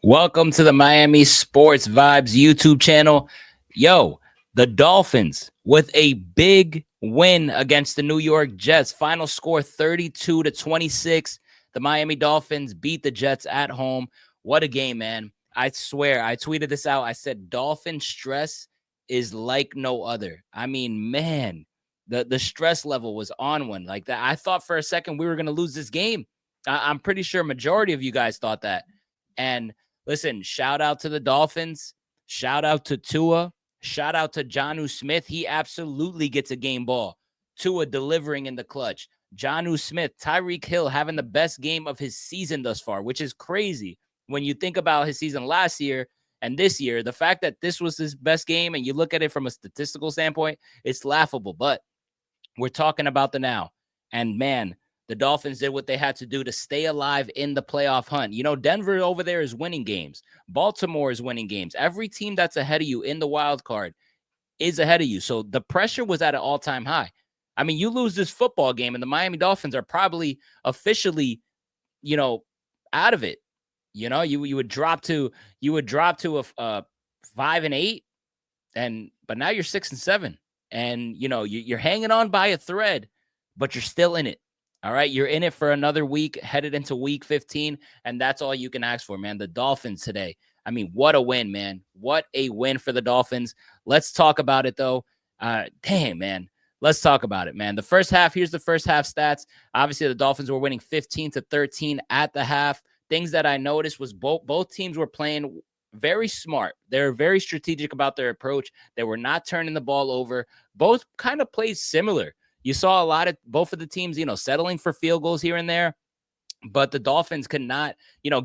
Welcome to the Miami Sports Vibes YouTube channel. Yo, the Dolphins with a big win against the New York Jets. Final score 32-26. The Miami Dolphins beat the Jets at home. What a game, man. I swear, I tweeted this out. I said Dolphin stress is like no other. I mean, man, the stress level was on one like that. I thought for a second we were going to lose this game. I'm pretty sure majority of you guys thought that. And listen, shout out to the Dolphins. Shout out to Tua. Shout out to Jonnu Smith. He absolutely gets a game ball. Tua delivering in the clutch. Jonnu Smith, Tyreek Hill having the best game of his season thus far, which is crazy when you think about his season last year and this year. The fact that this was his best game and you look at it from a statistical standpoint, it's laughable. But we're talking about the now. And man, the Dolphins did what they had to do to stay alive in the playoff hunt. You know, Denver over there is winning games. Baltimore is winning games. Every team that's ahead of you in the wild card is ahead of you. So the pressure was at an all-time high. I mean, you lose this football game and the Miami Dolphins are probably officially, out of it. You know, you would drop to a 5-8, but now you're 6-7, and you're hanging on by a thread, but you're still in it. All right, you're in it for another week, headed into week 15, and that's all you can ask for, man. The Dolphins today. I mean, what a win, man. What a win for the Dolphins. Let's talk about it, though. Damn, man. Let's talk about it, man. The first half, here's the first half stats. Obviously, the Dolphins were winning 15-13 at the half. Things that I noticed was both teams were playing very smart. They're very strategic about their approach. They were not turning the ball over. Both kind of played similar. You saw a lot of both of the teams, settling for field goals here and there, but the Dolphins could not,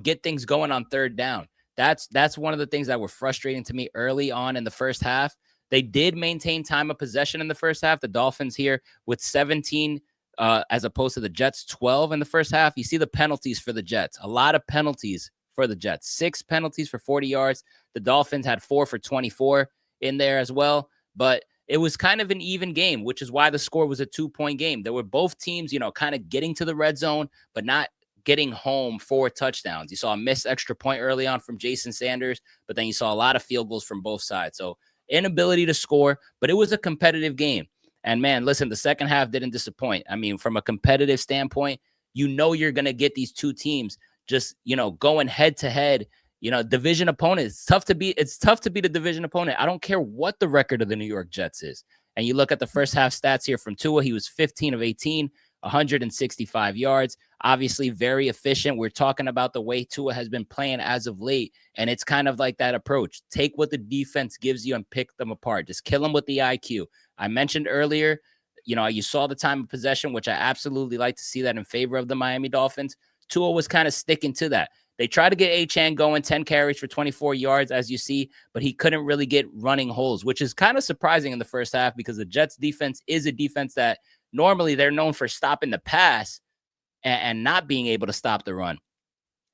get things going on third down. That's one of the things that were frustrating to me early on in the first half. They did maintain time of possession in the first half. The Dolphins here with 17 as opposed to the Jets 12 in the first half. You see the penalties for the Jets. A lot of penalties for the Jets. 6 penalties for 40 yards. The Dolphins had 4 for 24 in there as well. But it was kind of an even game, which is why the score was a 2-point game. There were both teams, kind of getting to the red zone, but not getting home for touchdowns. You saw a missed extra point early on from Jason Sanders, but then you saw a lot of field goals from both sides. So inability to score, but it was a competitive game. And man, listen, the second half didn't disappoint. I mean, from a competitive standpoint, you're going to get these two teams just, going head to head. Division opponent. It's tough to beat the division opponent. I don't care what the record of the New York Jets is. And you look at the first half stats here from Tua, he was 15 of 18, 165 yards. Obviously, very efficient. We're talking about the way Tua has been playing as of late. And it's kind of like that approach. Take what the defense gives you and pick them apart. Just kill them with the IQ. I mentioned earlier, you saw the time of possession, which I absolutely like to see that in favor of the Miami Dolphins. Tua was kind of sticking to that. They tried to get Achane going, 10 carries for 24 yards, as you see, but he couldn't really get running holes, which is kind of surprising in the first half because the Jets defense is a defense that normally they're known for stopping the pass and not being able to stop the run.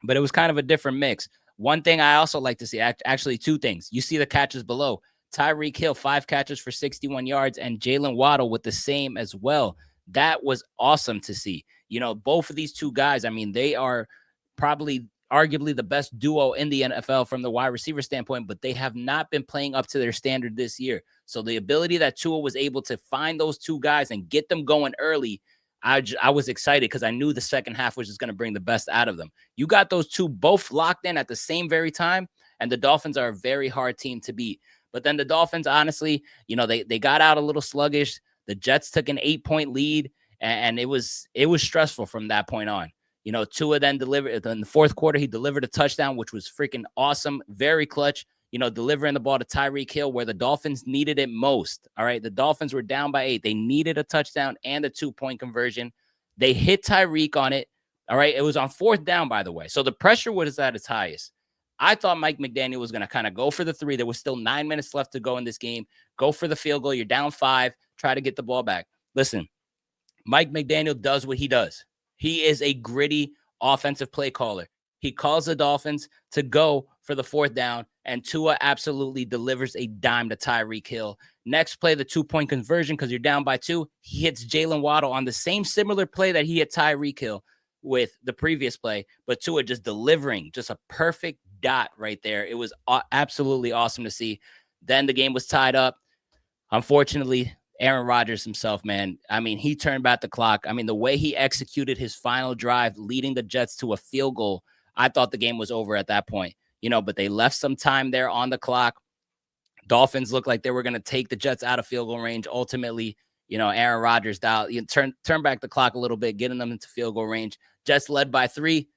But it was kind of a different mix. One thing I also like to see, actually two things. You see the catches below. Tyreek Hill, 5 catches for 61 yards, and Jalen Waddle with the same as well. That was awesome to see. Both of these two guys, I mean, they are probably arguably the best duo in the NFL from the wide receiver standpoint, but they have not been playing up to their standard this year. So the ability that Tua was able to find those two guys and get them going early, I was excited because I knew the second half was just going to bring the best out of them. You got those two both locked in at the same very time, and the Dolphins are a very hard team to beat. But then the Dolphins, honestly, they got out a little sluggish. The Jets took an 8-point lead, and it was stressful from that point on. Tua then delivered in the fourth quarter. He delivered a touchdown, which was freaking awesome. Very clutch, delivering the ball to Tyreek Hill where the Dolphins needed it most. All right. The Dolphins were down by 8. They needed a touchdown and a 2-point conversion. They hit Tyreek on it. All right. It was on 4th down, by the way. So the pressure was at its highest. I thought Mike McDaniel was going to kind of go for the 3. There was still 9 minutes left to go in this game. Go for the field goal. You're down 5. Try to get the ball back. Listen, Mike McDaniel does what he does. He is a gritty offensive play caller. He calls the Dolphins to go for the 4th down, and Tua absolutely delivers a dime to Tyreek Hill. Next play, the 2-point conversion, because you're down by 2. He hits Jalen Waddle on the same similar play that he hit Tyreek Hill with the previous play, but Tua just delivering just a perfect dot right there. It was absolutely awesome to see. Then the game was tied up. Unfortunately, Aaron Rodgers himself, man, I mean, he turned back the clock. I mean, the way he executed his final drive, leading the Jets to a field goal, I thought the game was over at that point, but they left some time there on the clock. Dolphins looked like they were going to take the Jets out of field goal range. Ultimately, Aaron Rodgers turn back the clock a little bit, getting them into field goal range. Jets led by 3.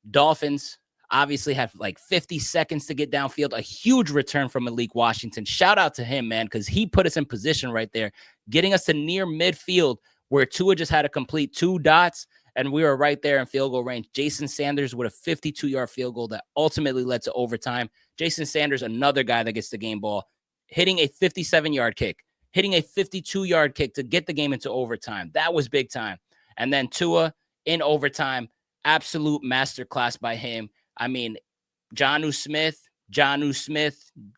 Dolphins obviously have like 50 seconds to get downfield. A huge return from Malik Washington. Shout out to him, man, because he put us in position right there, getting us to near midfield where Tua just had to complete 2 dots, and we were right there in field goal range. Jason Sanders with a 52-yard field goal that ultimately led to overtime. Jason Sanders, another guy that gets the game ball, hitting a 57-yard kick, hitting a 52-yard kick to get the game into overtime. That was big time. And then Tua in overtime, absolute masterclass by him. I mean, Jonnu Smith,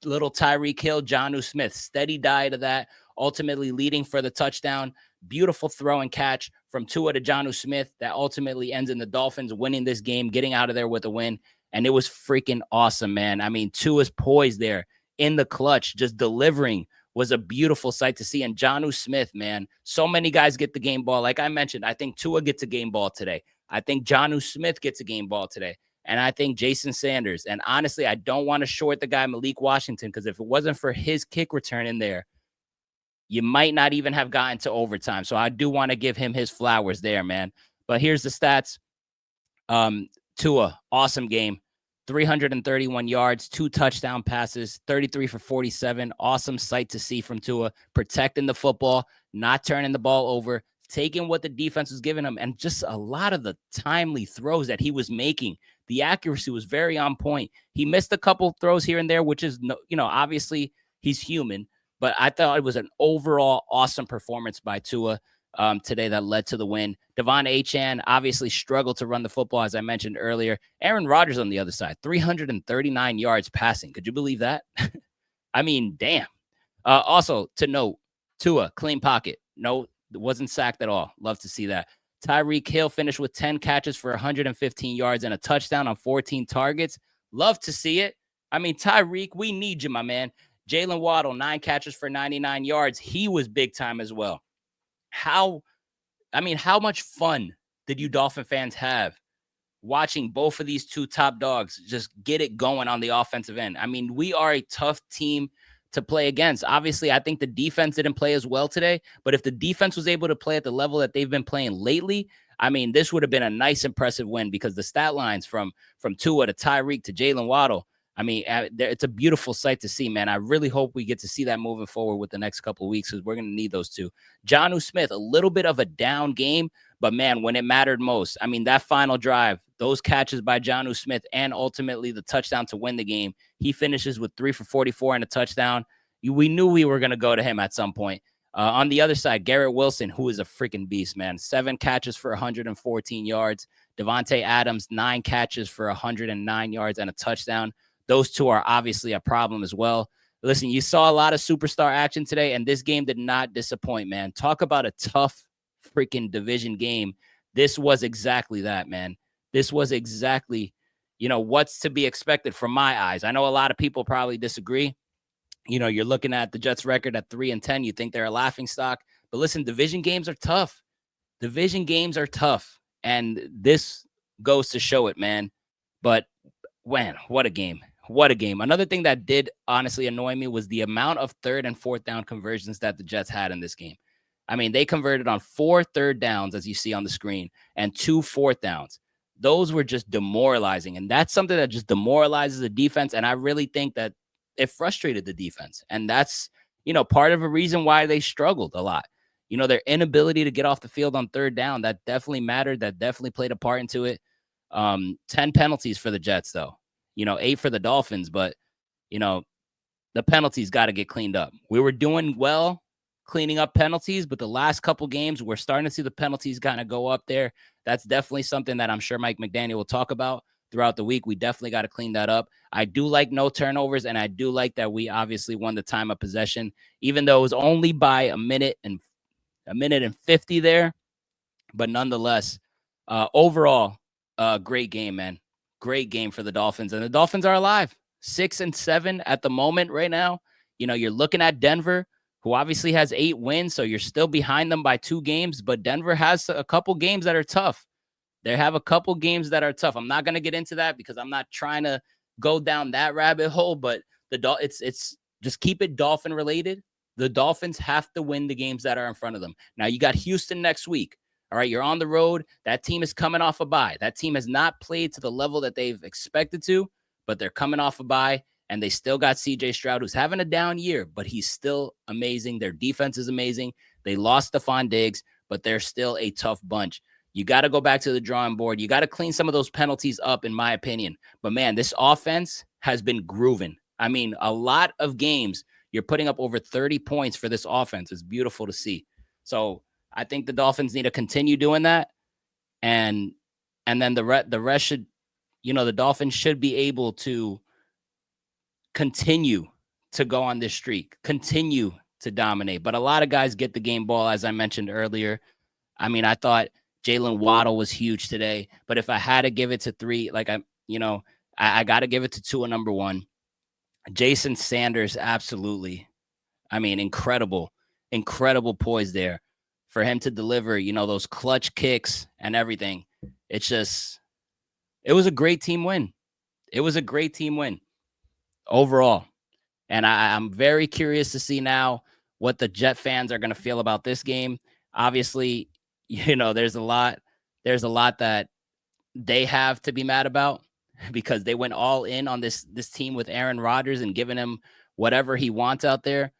little Tyreek Hill, Jonnu Smith, steady diet of that, ultimately leading for the touchdown. Beautiful throw and catch from Tua to Jonnu Smith that ultimately ends in the Dolphins winning this game, getting out of there with a win. And it was freaking awesome, man. I mean, Tua's poised there in the clutch, just delivering, was a beautiful sight to see. And Jonnu Smith, man, so many guys get the game ball. Like I mentioned, I think Tua gets a game ball today. I think Jonnu Smith gets a game ball today. And I think Jason Sanders. And honestly, I don't want to short the guy Malik Washington, because if it wasn't for his kick return in there, you might not even have gotten to overtime. So I do want to give him his flowers there, man. But here's the stats. Tua, awesome game. 331 yards, 2 touchdown passes, 33 for 47. Awesome sight to see from Tua, protecting the football, not turning the ball over, taking what the defense was giving him, and just a lot of the timely throws that he was making. The accuracy was very on point. He missed a couple throws here and there, which is, obviously he's human, but I thought it was an overall awesome performance by Tua today that led to the win. Devon Achane obviously struggled to run the football, as I mentioned earlier. Aaron Rodgers on the other side, 339 yards passing. Could you believe that? I mean, damn. Also, to note, Tua, clean pocket. No, wasn't sacked at all. Love to see that. Tyreek Hill finished with 10 catches for 115 yards and a touchdown on 14 targets. Love to see it. I mean, Tyreek, we need you, my man. Jalen Waddle, 9 catches for 99 yards. He was big time as well. How much fun did you Dolphin fans have watching both of these two top dogs just get it going on the offensive end? I mean, we are a tough team to play against. Obviously, I think the defense didn't play as well today, but if the defense was able to play at the level that they've been playing lately, I mean, this would have been a nice, impressive win, because the stat lines from Tua to Tyreek to Jalen Waddle, I mean, it's a beautiful sight to see, man. I really hope we get to see that moving forward with the next couple of weeks, because we're going to need those two. Jonnu Smith, a little bit of a down game, but man, when it mattered most, I mean, that final drive, those catches by Jonnu Smith, and ultimately the touchdown to win the game, he finishes with 3 for 44 and a touchdown. We knew we were going to go to him at some point. On the other side, Garrett Wilson, who is a freaking beast, man. 7 catches for 114 yards. Devontae Adams, 9 catches for 109 yards and a touchdown. Those two are obviously a problem as well. Listen, you saw a lot of superstar action today, and this game did not disappoint, man. Talk about a tough freaking division game. This was exactly that, man. This was exactly, what's to be expected from my eyes. I know a lot of people probably disagree. You're looking at the Jets record at 3-10. You think they're a laughing stock. But listen, division games are tough. Division games are tough. And this goes to show it, man. But, man, what a game. What a game. Another thing that did honestly annoy me was the amount of 3rd and 4th down conversions that the Jets had in this game. I mean, they converted on 4 third downs, as you see on the screen, and 2 4th downs. Those were just demoralizing. And that's something that just demoralizes the defense. And I really think that it frustrated the defense. And that's, part of a reason why they struggled a lot. Their inability to get off the field on 3rd down, that definitely mattered. That definitely played a part into it. 10 penalties for the Jets, though. 8 for the Dolphins, but, the penalties got to get cleaned up. We were doing well cleaning up penalties, but the last couple games, we're starting to see the penalties kind of go up there. That's definitely something that I'm sure Mike McDaniel will talk about throughout the week. We definitely got to clean that up. I do like no turnovers, and I do like that we obviously won the time of possession, even though it was only by a minute and 50 there. But nonetheless, overall, great game, man. great game for the Dolphins, and the Dolphins are alive, 6-7 at the moment right now. You know, you're looking at Denver, who obviously has 8 wins, so you're still behind them by 2 games, but Denver has a couple games that are tough. They have a couple games that are tough. I'm not going to get into that because I'm not trying to go down that rabbit hole, but it's just keep it Dolphin related. The Dolphins have to win the games that are in front of them. Now you got Houston next week. All right, you're on the road. That team is coming off a bye. That team has not played to the level that they've expected to, but they're coming off a bye, and they still got CJ Stroud, who's having a down year, but he's still amazing. Their defense is amazing. They lost Stephon Diggs, but they're still a tough bunch. You got to go back to the drawing board. You got to clean some of those penalties up, in my opinion. But, man, this offense has been grooving. I mean, a lot of games, you're putting up over 30 points for this offense. It's beautiful to see. So I think the Dolphins need to continue doing that. And then the rest should, you know, the Dolphins should be able to continue to go on this streak, continue to dominate. But a lot of guys get the game ball, as I mentioned earlier. I mean, I thought Jalen Waddle was huge today, but if I had to give it to 3, like I got to give it to Tua number 1. Jason Sanders, absolutely. I mean, incredible poise there for him to deliver, you know, those clutch kicks and everything. It was a great team win. It was a great team win overall. And I'm very curious to see now what the Jet fans are going to feel about this game. Obviously, you know, there's a lot that they have to be mad about because they went all in on this team with Aaron Rodgers and giving him whatever he wants out there.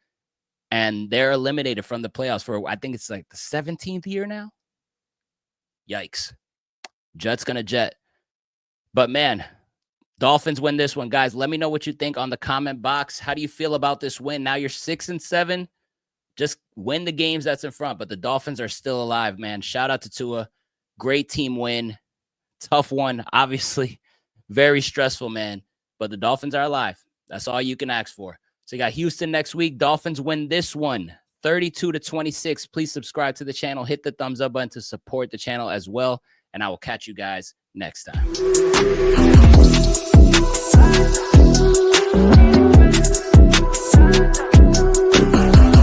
And they're eliminated from the playoffs for, I think it's like the 17th year now. Yikes. Jet's going to jet. But, man, Dolphins win this one. Guys, let me know what you think on the comment box. How do you feel about this win? Now you're 6-7. Just win the games that's in front, but the Dolphins are still alive, man. Shout out to Tua. Great team win. Tough one, obviously. Very stressful, man. But the Dolphins are alive. That's all you can ask for. So you got Houston next week. Dolphins win this one, 32-26. Please subscribe to the channel. Hit the thumbs up button to support the channel as well. And I will catch you guys next time.